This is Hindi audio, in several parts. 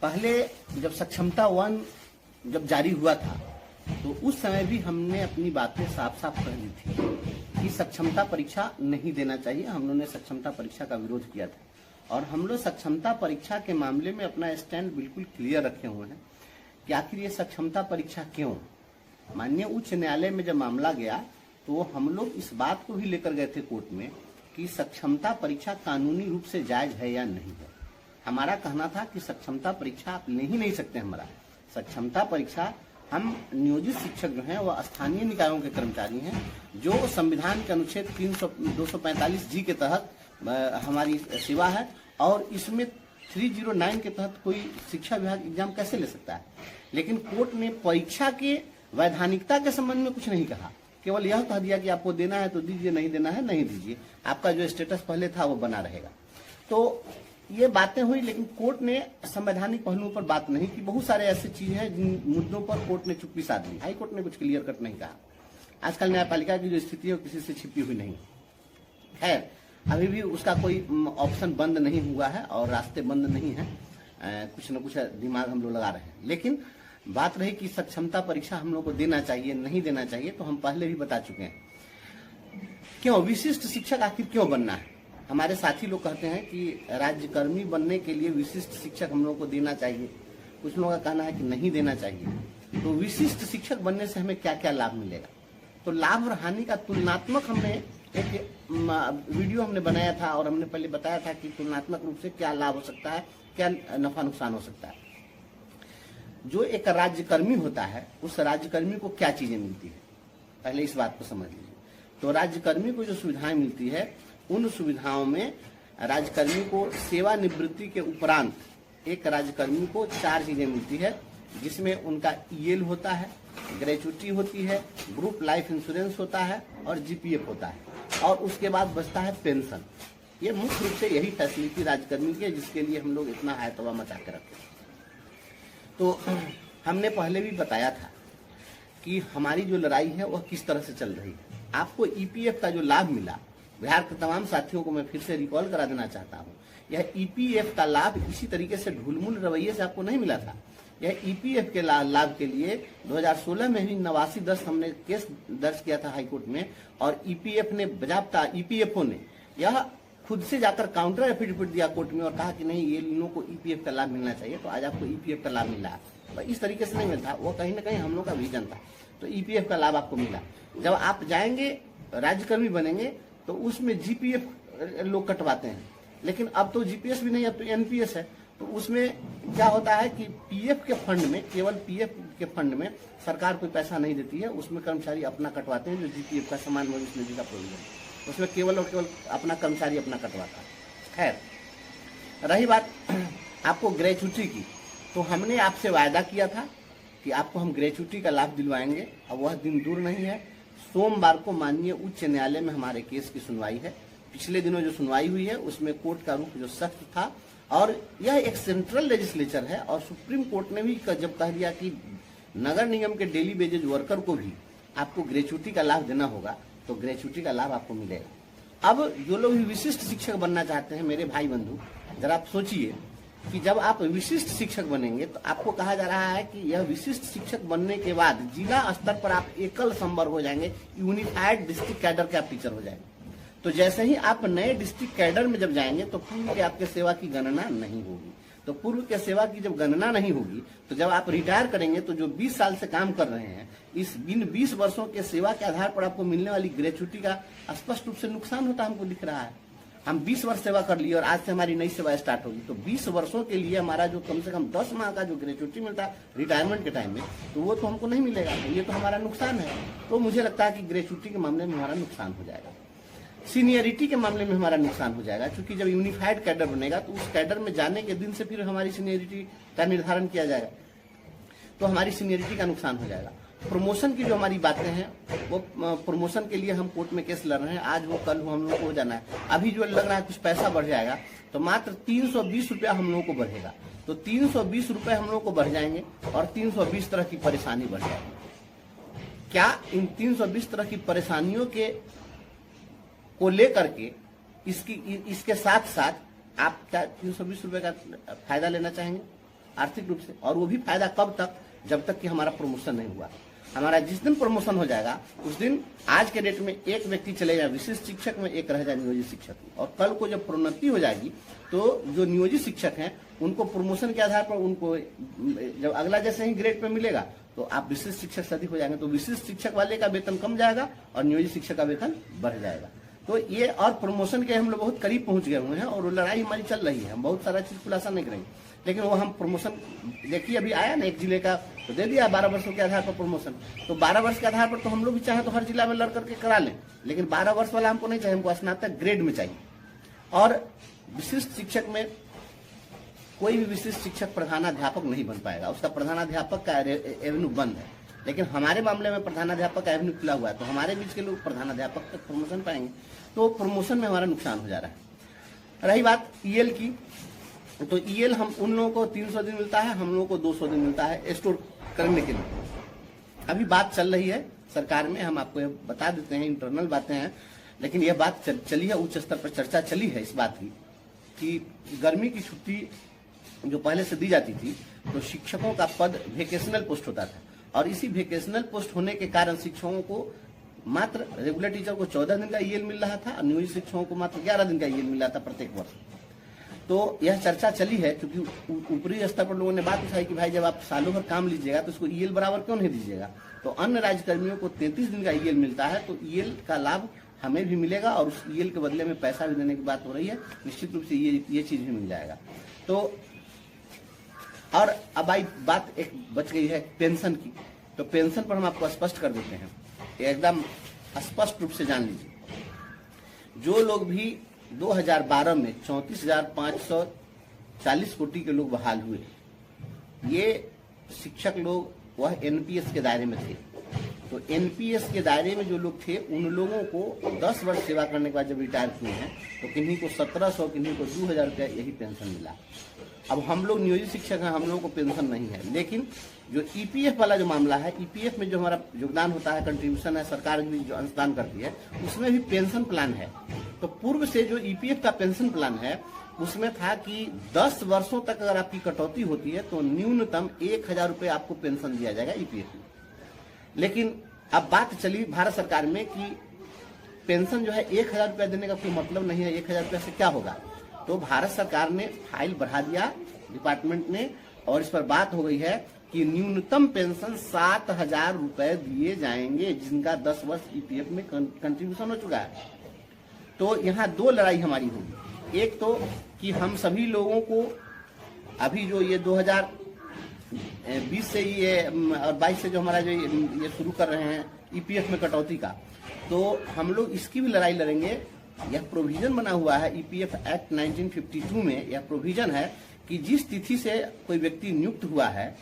पहले जब सक्षमता 1 जब जारी हुआ था तो उस समय भी हमने अपनी बातें साफ साफ कह दी थी कि सक्षमता परीक्षा नहीं देना चाहिए। हम लोगों ने सक्षमता परीक्षा का विरोध किया था और हम लोग सक्षमता परीक्षा के मामले में अपना स्टैंड बिल्कुल क्लियर रखे हुए हैं कि आखिर ये सक्षमता परीक्षा क्यों। माननीय उच्च न्यायालय में जब मामला गया तो हम लोग इस बात को भी लेकर गए थे कोर्ट में कि सक्षमता परीक्षा कानूनी रूप से जायज है या नहीं है। हमारा कहना था कि सक्षमता परीक्षा आप ले ही नहीं सकते। हमारा सक्षमता परीक्षा हम नियोजित शिक्षक जो हैं वह स्थानीय निकायों के कर्मचारी हैं जो संविधान के अनुच्छेद 245 जी के तहत हमारी सेवा है और इसमें 309 के तहत कोई शिक्षा विभाग एग्जाम कैसे ले सकता है। लेकिन कोर्ट ने परीक्षा के वैधानिकता के संबंध में कुछ नहीं कहा, केवल यह कह दिया कि आपको देना है तो दीजिए, नहीं देना है नहीं दीजिए, आपका जो स्टेटस पहले था वो बना रहेगा। तो ये बातें हुई, लेकिन कोर्ट ने संवैधानिक पहलुओं पर बात नहीं की। बहुत सारे ऐसे चीज हैं जिन मुद्दों पर कोर्ट ने चुप्पी साध ली। हाई कोर्ट ने कुछ क्लियर कट नहीं कहा। आजकल न्यायपालिका की जो स्थिति है वो किसी से छिपी हुई नहीं है। अभी भी उसका कोई ऑप्शन बंद नहीं हुआ है और रास्ते बंद नहीं है। कुछ न कुछ दिमाग हम लोग लगा रहे हैं। लेकिन बात रही कि सक्षमता परीक्षा हम लोग को देना चाहिए नहीं देना चाहिए, तो हम पहले भी बता चुके हैं। क्यों विशिष्ट शिक्षक आखिर क्यों बनना है। हमारे साथी लोग कहते हैं कि राज्यकर्मी बनने के लिए विशिष्ट शिक्षक हम लोग को देना चाहिए। कुछ लोगों का कहना है कि नहीं देना चाहिए। तो विशिष्ट शिक्षक बनने से हमें क्या क्या लाभ मिलेगा, तो लाभ और हानि का तुलनात्मक हमने एक वीडियो हमने बनाया था और हमने पहले बताया था कि तुलनात्मक रूप से क्या लाभ हो सकता है, क्या नफा नुकसान हो सकता है। जो एक राज्यकर्मी होता है उस राज्यकर्मी को क्या चीजें मिलती है, पहले इस बात को समझ लीजिए। तो राज्यकर्मी को जो सुविधाएं मिलती है उन सुविधाओं में राज्यकर्मी को सेवानिवृत्ति के उपरांत एक राज्यकर्मी को 4 चीजें मिलती है, जिसमें उनका ईएल होता है, ग्रेचुटी होती है, ग्रुप लाइफ इंश्योरेंस होता है और जीपीएफ होता है, और उसके बाद बचता है पेंशन। ये मुख्य रूप से यही फैसिलिटी राज्यकर्मी की है जिसके लिए हम लोग इतना हैतवा मचा के रखते हैं। तो हमने पहले भी बताया था कि हमारी जो लड़ाई है वह किस तरह से चल रही है। आपको ईपीएफ का जो लाभ मिला, बिहार के तमाम साथियों को मैं फिर से रिकॉल करा देना चाहता हूँ, यह ईपीएफ का लाभ इसी तरीके से ढुलमुल रवैये से आपको नहीं मिला था। यह ईपीएफ के लाभ के लिए 2016 में ही 89-10 हमने केस दर्ज किया था हाईकोर्ट में, और ईपीएफ ने बजाबता ईपीएफओ ने यह खुद से जाकर काउंटर एफिडेविट दिया कोर्ट में और कहा कि नहीं, ये इन लोगों को ईपीएफ का लाभ मिलना चाहिए। तो आज आपको ईपीएफ का लाभ मिला है। तो इस तरीके से नहीं मिलता, वो कहीं ना कहीं हम लोग का विजन था। तो ईपीएफ का लाभ आपको मिला। जब आप जाएंगे राज्यकर्मी बनेंगे तो उसमें जीपीएफ लोग कटवाते हैं, लेकिन अब तो जीपीएस भी नहीं, अब तो एनपीएस है। तो उसमें क्या होता है कि पीएफ के फंड में, केवल पीएफ के फंड में सरकार कोई पैसा नहीं देती है, उसमें कर्मचारी अपना कटवाते हैं। जो जीपीएफ का समान भविष्य निधि का प्रोविजन, उसमें केवल और केवल अपना कर्मचारी अपना कटवाता है। खैर, रही बात आपको ग्रेचुटी की, तो हमने आपसे वायदा किया था कि आपको हम ग्रेचुटी का लाभ दिलवाएंगे। अब वह दिन दूर नहीं है। सोमवार को माननीय उच्च न्यायालय में हमारे केस की सुनवाई है। पिछले दिनों जो सुनवाई हुई है उसमें कोर्ट का रुख जो सख्त था, और यह एक सेंट्रल लेजिस्लेचर है, और सुप्रीम कोर्ट ने भी जब कह दिया कि नगर निगम के डेली वेजेज वर्कर को भी आपको ग्रेचुटी का लाभ देना होगा, तो ग्रेचुटी का लाभ आपको मिलेगा। अब जो लोग भी विशिष्ट शिक्षक बनना चाहते हैं, मेरे भाई बंधु, जरा आप सोचिए कि जब आप विशिष्ट शिक्षक बनेंगे तो आपको कहा जा रहा है कि यह विशिष्ट शिक्षक बनने के बाद जिला स्तर पर आप एकल संवर हो जाएंगे, यूनिफाइड डिस्ट्रिक्ट कैडर के आप टीचर हो जाएंगे। तो जैसे ही आप नए डिस्ट्रिक्ट कैडर में जब जाएंगे तो पूर्व के आपके सेवा की गणना नहीं होगी। तो पूर्व के सेवा की जब गणना नहीं होगी तो जब आप रिटायर करेंगे तो जो 20 साल से काम कर रहे हैं, इस इन 20 वर्षों के सेवा के आधार पर आपको मिलने वाली ग्रेचुटी का स्पष्ट रूप से नुकसान होता हमको दिख रहा है। हम 20 वर्ष सेवा कर लिए और आज से हमारी नई सेवा स्टार्ट होगी, तो 20 वर्षों के लिए हमारा जो कम से कम 10 माह का जो ग्रेचुटी मिलता है रिटायरमेंट के टाइम में, तो वो तो हमको नहीं मिलेगा। तो ये तो हमारा नुकसान है। तो मुझे लगता है कि ग्रेचुटी के मामले में हमारा नुकसान हो जाएगा। सीनियरिटी के मामले में हमारा नुकसान हो जाएगा, क्योंकि जब यूनिफाइड कैडर बनेगा तो उस कैडर में जाने के दिन से फिर हमारी सीनियरिटी का निर्धारण किया जाएगा, तो हमारी सीनियरिटी का नुकसान हो जाएगा। प्रमोशन की जो हमारी बातें हैं वो प्रमोशन के लिए हम कोर्ट में केस लड़ रहे हैं। आज वो कल हम लोग को हो जाना है। अभी जो लग रहा है कुछ पैसा बढ़ जाएगा, तो मात्र 320 रुपया हम लोग को बढ़ेगा। तो 320 रुपये हम लोग को बढ़ जाएंगे और 320 तरह की परेशानी बढ़ जाएगी। क्या इन 320 तरह की परेशानियों के को लेकर के इसके साथ साथ आप क्या 320 रुपए का फायदा लेना चाहेंगे? आर्थिक रूप से। और वो भी फायदा कब तक, जब तक कि हमारा प्रमोशन नहीं हुआ। हमारा जिस दिन प्रमोशन हो जाएगा उस दिन आज के डेट में एक व्यक्ति चले जाए विशिष्ट शिक्षक में, एक रह जाए नियोजित शिक्षक में। और कल को जब प्रोन्नति हो जाएगी तो जो नियोजित शिक्षक हैं उनको प्रमोशन के आधार पर उनको जब अगला जैसे ही ग्रेड पे मिलेगा तो आप विशिष्ट शिक्षक से अधिक हो जाएंगे, तो विशिष्ट शिक्षक वाले का वेतन कम जाएगा और नियोजित शिक्षक का वेतन बढ़ जाएगा। तो ये और प्रमोशन के हम लोग बहुत करीब पहुंच गए हुए हैं और वो लड़ाई हमारी चल रही है। हम बहुत सारा चीज खुलासा नहीं करेंगे, लेकिन वो हम प्रमोशन देखिए अभी आया ना एक जिले का तो दे दिया 12 वर्षों के आधार पर प्रमोशन। तो 12 वर्ष के आधार पर तो हम लोग भी चाहें तो हर जिला में लड़ करके करा लें, लेकिन 12 वर्ष वाला हमको नहीं चाहिए, हमको स्नातक ग्रेड में चाहिए। और विशिष्ट शिक्षक में कोई भी विशिष्ट शिक्षक प्रधानाध्यापक नहीं बन पाएगा, उसका प्रधानाध्यापक का एवेन्यू बंद है। लेकिन हमारे मामले में प्रधानाध्यापक का एवेन्यू खुला हुआ है, तो हमारे बीच के लोग प्रधानाध्यापक तक प्रमोशन पाएंगे। तो प्रमोशन में हमारा नुकसान हो जा रहा है। रही बात ईएल की, तो ईएल हम उन लोगों को 300 दिन मिलता है, हम लोगों को 200 दिन मिलता है स्टोर करने के लिए। अभी बात चल रही है सरकार में, हम आपको बता देते हैं, इंटरनल बातें हैं, लेकिन यह बात चली है, उच्च स्तर पर चर्चा चली है इस बात की कि गर्मी की छुट्टी जो पहले से दी जाती थी तो शिक्षकों का पद वेकेशनल पोस्ट होता था, और इसी वेकेशनल पोस्ट होने के कारण शिक्षकों को मात्र रेगुलर टीचर को 14 दिन का ईएल मिल रहा था और नियोजित शिक्षकों को मात्र 11 दिन का ईएल मिल रहा था प्रत्येक वर्ष। तो यह चर्चा चली है क्योंकि ऊपरी स्तर पर लोगों ने बात उठाई कि भाई जब आप सालों भर काम लीजिएगा तो इसको ईएल बराबर क्यों नहीं दीजिएगा। तो अन्य राज्यकर्मियों को 33 दिन का ईएल मिलता है, तो ईएल का लाभ हमें भी मिलेगा और उस ईएल के बदले में पैसा भी देने की बात हो रही है, निश्चित रूप से ये चीज भी मिल जाएगा। तो और अब आई बात एक बच गई है पेंशन की, तो पेंशन पर हम आपको स्पष्ट कर देते हैं, एकदम स्पष्ट रूप से जान लीजिए। जो लोग भी 2012 में 34,540 कोटि के लोग बहाल हुए, ये शिक्षक लोग वह एनपीएस के दायरे में थे। तो एनपीएस के दायरे में जो लोग थे उन लोगों को 10 वर्ष सेवा करने के बाद जब रिटायर किए हैं तो किन्हीं को 1700, किन्हीं को 2000 रुपया यही पेंशन मिला। अब हम लोग नियोजित शिक्षक हैं, हम लोगों को पेंशन नहीं है, लेकिन जो ईपीएफ वाला जो मामला है, ईपीएफ में जो हमारा योगदान होता है, कंट्रीब्यूशन है, सरकार भी जो अंशदान करती है, उसमें भी पेंशन प्लान है। तो पूर्व से जो ईपीएफ का पेंशन प्लान है उसमें था कि 10 वर्षों तक अगर आपकी कटौती होती है तो न्यूनतम 1000 रुपये आपको पेंशन दिया जाएगा ईपीएफ में। लेकिन अब बात चली भारत सरकार में कि पेंशन जो है 1000 रुपया देने का कोई मतलब नहीं है, 1000 रुपया से क्या होगा। तो भारत सरकार ने फाइल बढ़ा दिया डिपार्टमेंट ने, और इस पर बात हो गई है कि न्यूनतम पेंशन 7000 रुपए दिए जाएंगे जिनका 10 वर्ष ईपीएफ में कंट्रीब्यूशन हो चुका है। तो यहाँ 2 लड़ाई हमारी होगी, एक तो कि हम सभी लोगों को अभी जो ये 2020 से ये और 22 से जो हमारा जो ये शुरू कर रहे हैं ईपीएफ में कटौती का, तो हम लोग इसकी भी लड़ाई लड़ेंगे। यह प्रोविजन बना हुआ है ईपीएफ एक्ट 1952 में, यह प्रोविजन है कि जिस तिथि से कोई व्यक्ति नियुक्त हुआ है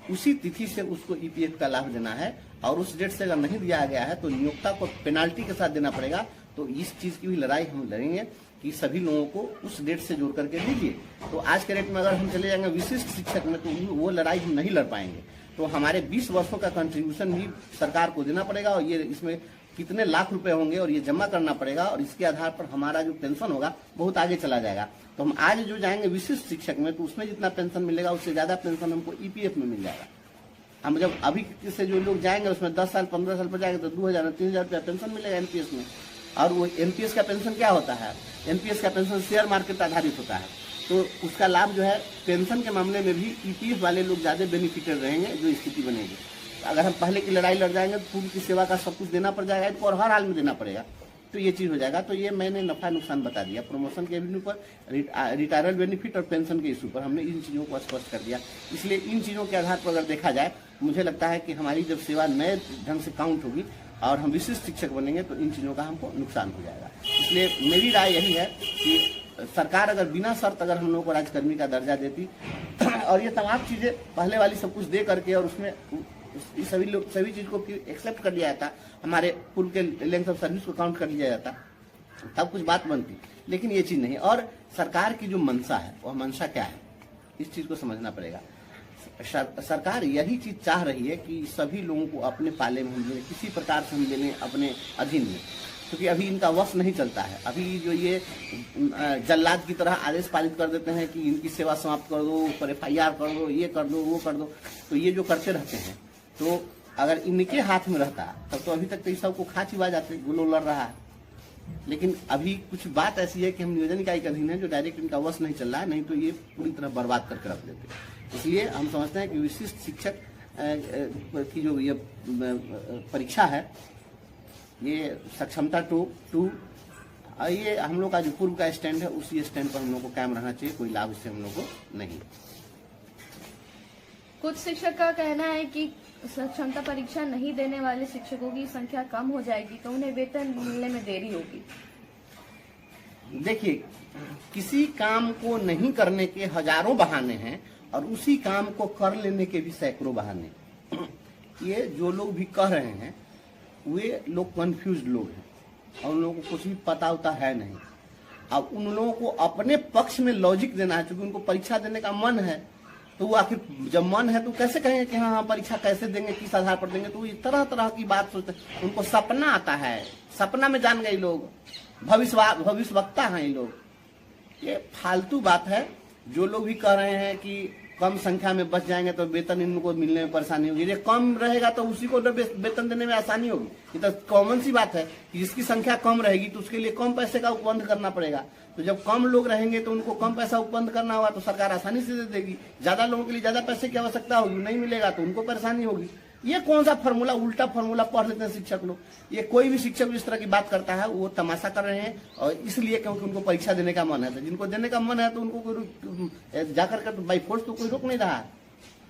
उसी तिथि से उसको ईपीएफ का लाभ देना है, और उस डेट से अगर नहीं दिया गया है तो नियोक्ता को पेनाल्टी के साथ देना पड़ेगा। तो इस चीज की भी लड़ाई हम लड़ेंगे कि सभी लोगों को उस डेट से जोड़ करके दीजिए। तो आज के डेट में अगर हम चले जाएंगे विशिष्ट शिक्षक में तो वो लड़ाई हम नहीं लड़ पाएंगे। तो हमारे 20 वर्षों का कंट्रीब्यूशन भी सरकार को देना पड़ेगा, और ये इसमें कितने लाख रुपए होंगे और ये जमा करना पड़ेगा, और इसके आधार पर हमारा जो पेंशन होगा बहुत आगे चला जाएगा। तो हम आज जो जाएंगे विशिष्ट शिक्षक में तो उसमें जितना पेंशन मिलेगा उससे ज्यादा पेंशन हमको ईपीएफ में मिल जाएगा। हम जब अभी से जो लोग जाएंगे उसमें 10 साल 15 साल पर जाएंगे तो 2000 3000 रुपया पेंशन मिलेगा एनपीएस में। और वो एनपीएस का पेंशन क्या होता है, एनपीएस का पेंशन शेयर मार्केट आधारित होता है, तो उसका लाभ जो है पेंशन के मामले में भी ईपीएफ वाले लोग ज्यादा बेनिफिटेड रहेंगे जो स्थिति बनेगी। अगर हम पहले की लड़ाई लड़ जाएंगे तो पूर्व की सेवा का सब कुछ देना पड़ जाएगा इनको, और हर हाल में देना पड़ेगा, तो ये चीज हो जाएगा। तो ये मैंने नफा नुकसान बता दिया प्रमोशन के एवेन्यू पर, रिटायरल बेनिफिट और पेंशन के इशू पर हमने इन चीजों को स्पष्ट कर दिया। इसलिए इन चीजों के आधार पर अगर देखा जाए मुझे लगता है कि हमारी जब सेवा नए ढंग से काउंट होगी और हम विशिष्ट शिक्षक बनेंगे तो इन चीजों का हमको नुकसान हो जाएगा। इसलिए मेरी राय यही है कि सरकार अगर बिना शर्त अगर हम लोगों को राज्यकर्मी का दर्जा देती और ये तमाम चीजें पहले वाली सब कुछ दे करके और उसमें सभी चीज को एक्सेप्ट कर लिया जाता, हमारे पूर्व के लेंथ ऑफ सर्विस को काउंट कर लिया जाता, तब कुछ बात बनती। लेकिन ये चीज नहीं। और सरकार की जो मंशा है वह मंशा क्या है, इस चीज को समझना पड़ेगा। सरकार यही चीज चाह रही है कि सभी लोगों को अपने पाले में हम ले, किसी प्रकार से हम ले लें अपने अधीन में। क्योंकि अभी इनका वश नहीं चलता है। अभी जो ये जल्लाद की तरह आदेश पारित कर देते हैं कि इनकी सेवा समाप्त कर दो, पर FIR कर दो, ये कर दो, वो कर दो, तो ये जो करते रहते हैं, तो अगर इनके हाथ में रहता तब तो अभी तक तो इस सबको खा चिवा जाते, गुलो लड़ रहा है। लेकिन अभी कुछ बात ऐसी है कि हम नियोजन इकाई के अधीन है, जो डायरेक्ट इनका वश नहीं चल रहा है, नहीं तो ये पूरी तरह बर्बाद करके रख देते। इसलिए हम समझते हैं कि विशिष्ट शिक्षक की जो ये परीक्षा है, ये सक्षमता 2 ये हम लोग का जो पूर्व का स्टैंड है, उसी स्टैंड पर हम लोग को कायम रहना चाहिए। कोई लाभ इससे हम लोग को नहीं। कुछ शिक्षक का कहना है कि सक्षमता परीक्षा नहीं देने वाले शिक्षकों की संख्या कम हो जाएगी तो उन्हें वेतन मिलने में देरी होगी। देखिए, किसी काम को नहीं करने के हजारों बहाने हैं और उसी काम को कर लेने के भी सैकड़ों बहाने। ये जो लोग भी कह रहे हैं वे लोग कंफ्यूज्ड लोग हैं और उन लोगों को कुछ भी पता होता है नहीं। अब उन लोगों को अपने पक्ष में लॉजिक देना है, क्योंकि उनको परीक्षा देने का मन है, तो वो आखिर जब मन है तो कैसे कहेंगे कि हाँ परीक्षा कैसे देंगे, किस आधार पर देंगे। तो ये तरह तरह की बात सोचते हैं। उनको सपना आता है, सपना में जान गए लोग, भविष्य वक्ता हैं ये लोग। ये फालतू बात है। जो लोग भी कह रहे हैं कि कम संख्या में बच जाएंगे तो वेतन इनको मिलने में परेशानी होगी, ये कम रहेगा तो उसी को वेतन देने में आसानी होगी। ये तो कॉमन सी बात है कि जिसकी संख्या कम रहेगी तो उसके लिए कम पैसे का उपबंध करना पड़ेगा। तो जब कम लोग रहेंगे तो उनको कम पैसा उपबंध करना होगा तो सरकार आसानी से दे देगी। ज्यादा लोगों के लिए ज्यादा पैसे की आवश्यकता होगी, नहीं मिलेगा तो उनको परेशानी होगी। ये कौन सा फॉर्मूला, उल्टा फॉर्मूला पढ़ लेते हैं शिक्षक लोग। ये कोई भी शिक्षक इस तरह की बात करता है वो तमाशा कर रहे हैं, और इसलिए क्योंकि उनको परीक्षा देने का मन है। तो जिनको देने का मन है तो उनको कोई जाकर के बाई फोर्स तो कोई रोक नहीं रहा है।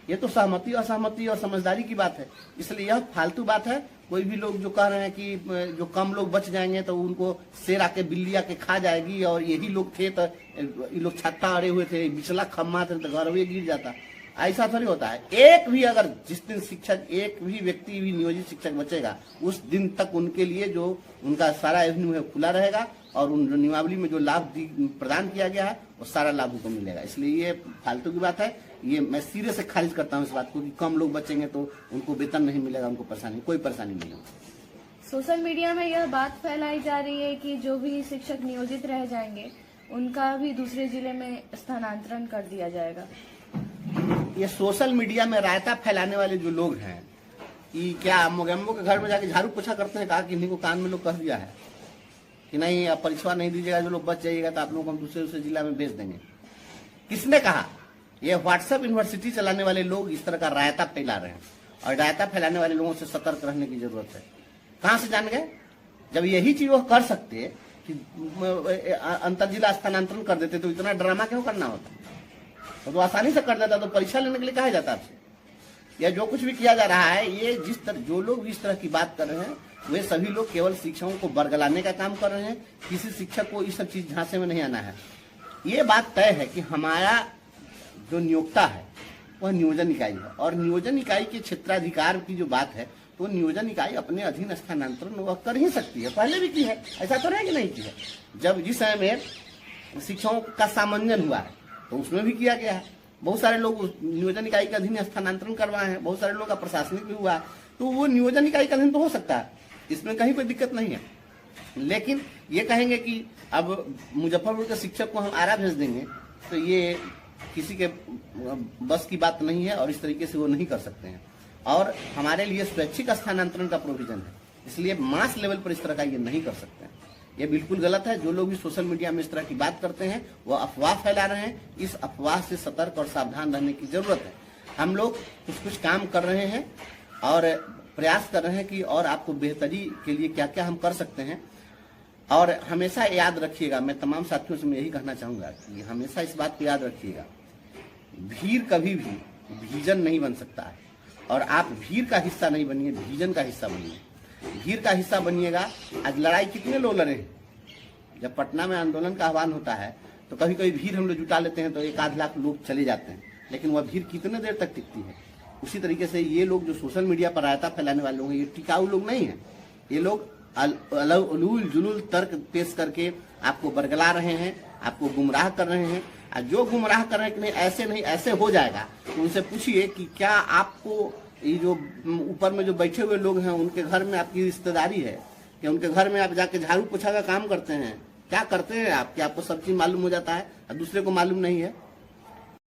ये तो सहमति असहमति और समझदारी की बात है। इसलिए यह फालतू बात है। कोई भी लोग जो कह रहे हैं कि जो कम लोग बच जाएंगे तो उनको शेर आके बिल्ली आके खा जाएगी, और यही लोग थे तो ये लोग छत्ता अड़े हुए थे, बिचला खम्मा थे तो घर में गिर जाता, ऐसा थोड़ी होता है। एक भी अगर जिस दिन शिक्षक, एक भी व्यक्ति भी नियोजित शिक्षक बचेगा उस दिन तक उनके लिए जो उनका सारा एवेन्यू है खुला रहेगा, और उन नियमावली में जो लाभ प्रदान किया गया है वो सारा लाभ उनको मिलेगा। इसलिए ये फालतू की बात है। ये मैं सिरे से खारिज करता हूँ इस बात को कि कम लोग बचेंगे तो उनको वेतन नहीं मिलेगा, उनको परेशानी, कोई परेशानी नहीं होगी। सोशल मीडिया में यह बात फैलाई जा रही है कि जो भी शिक्षक नियोजित रह जाएंगे उनका भी दूसरे जिले में स्थानांतरण कर दिया जाएगा। ये सोशल मीडिया में रायता फैलाने वाले जो लोग हैं कि क्या मोगेम्बो के घर में जाके झाड़ू पोछा करते हैं, कहा कि इन्हीं को कान में लोग कह दिया है कि नहीं आप परीक्षा नहीं दीजिएगा, जो लोग बच जाइएगा तो आप लोगों को हम दूसरे जिला में भेज देंगे। किसने कहा? ये व्हाट्सएप यूनिवर्सिटी चलाने वाले लोग इस तरह का रायता फैला रहे हैं, और रायता फैलाने वाले लोगों से सतर्क रहने की जरूरत है। कहां से जान गए? जब यही चीज वो कर सकते कि अंतर जिला स्थानांतरण कर देते तो इतना ड्रामा क्यों करना होता? तो आसानी से कर देता, तो परीक्षा लेने के लिए कहा जाता आपसे। या जो कुछ भी किया जा रहा है, ये जिस तरह जो लोग इस तरह की बात कर रहे हैं वे सभी लोग केवल शिक्षकों को बरगलाने का काम कर रहे हैं। किसी शिक्षक को इस सब चीज झांसे में नहीं आना है। ये बात तय है कि हमारा जो नियोक्ता है वह नियोजन इकाई है, और नियोजन इकाई के क्षेत्राधिकार की जो बात है तो नियोजन इकाई अपने अधीन स्थानांतरण वह कर ही सकती है। पहले भी की है, ऐसा तो नहीं कि नहीं की है। जब जिस समय में शिक्षकों का सामंजन हुआ है तो उसमें भी किया गया है। बहुत सारे लोग नियोजन इकाई के अधीन स्थानांतरण करवाए हैं, बहुत सारे लोग का प्रशासनिक भी हुआ है, तो वो नियोजन इकाई के अधीन तो हो सकता है, इसमें कहीं कोई दिक्कत नहीं है। लेकिन ये कहेंगे कि अब मुजफ्फरपुर के शिक्षक को हम आरा भेज देंगे, तो ये किसी के बस की बात नहीं है, और इस तरीके से वो नहीं कर सकते हैं। और हमारे लिए स्वैच्छिक स्थानांतरण का प्रोविजन है, इसलिए मास लेवल पर इस तरह का ये नहीं कर सकते हैं। ये बिल्कुल गलत है। जो लोग भी सोशल मीडिया में इस तरह की बात करते हैं वो अफवाह फैला रहे हैं। इस अफवाह से सतर्क और सावधान रहने की जरूरत है। हम लोग कुछ काम कर रहे हैं और प्रयास कर रहे हैं कि और आपको बेहतरी के लिए क्या क्या हम कर सकते हैं। और हमेशा याद रखिएगा, मैं तमाम साथियों से मैं यही कहना चाहूंगा कि हमेशा इस बात को याद रखिएगा, भीड़ कभी भी विजन नहीं बन सकता है, और आप भीड़ का हिस्सा नहीं बनिए, विजन का हिस्सा बनिए। भीड़ का हिस्सा बनिएगा। आज लड़ाई कितने लोग लड़े? जब पटना में आंदोलन का आह्वान होता है तो कभी कभी भीड़ हम लोग जुटा लेते हैं तो 1-8 लाख लोग चले जाते हैं, लेकिन वह भीड़ कितने देर तक टिकती है? उसी तरीके से ये लोग जो सोशल मीडिया पर रायता फैलाने वाले लोग हैं, ये टिकाऊ लोग नहीं है। ये लोग उलूल जुलूल तर्क पेश करके आपको बरगला रहे हैं, आपको गुमराह कर रहे हैं। और जो गुमराह कर रहे हैं कि नहीं ऐसे हो जाएगा, तो उनसे पूछिए कि क्या आपको ये जो ऊपर में जो बैठे हुए लोग हैं उनके घर में आपकी रिश्तेदारी है, कि उनके घर में आप जाके झाड़ू पोछा का काम करते हैं? क्या करते हैं आप कि आपको सब चीज मालूम हो जाता है और दूसरे को मालूम नहीं है?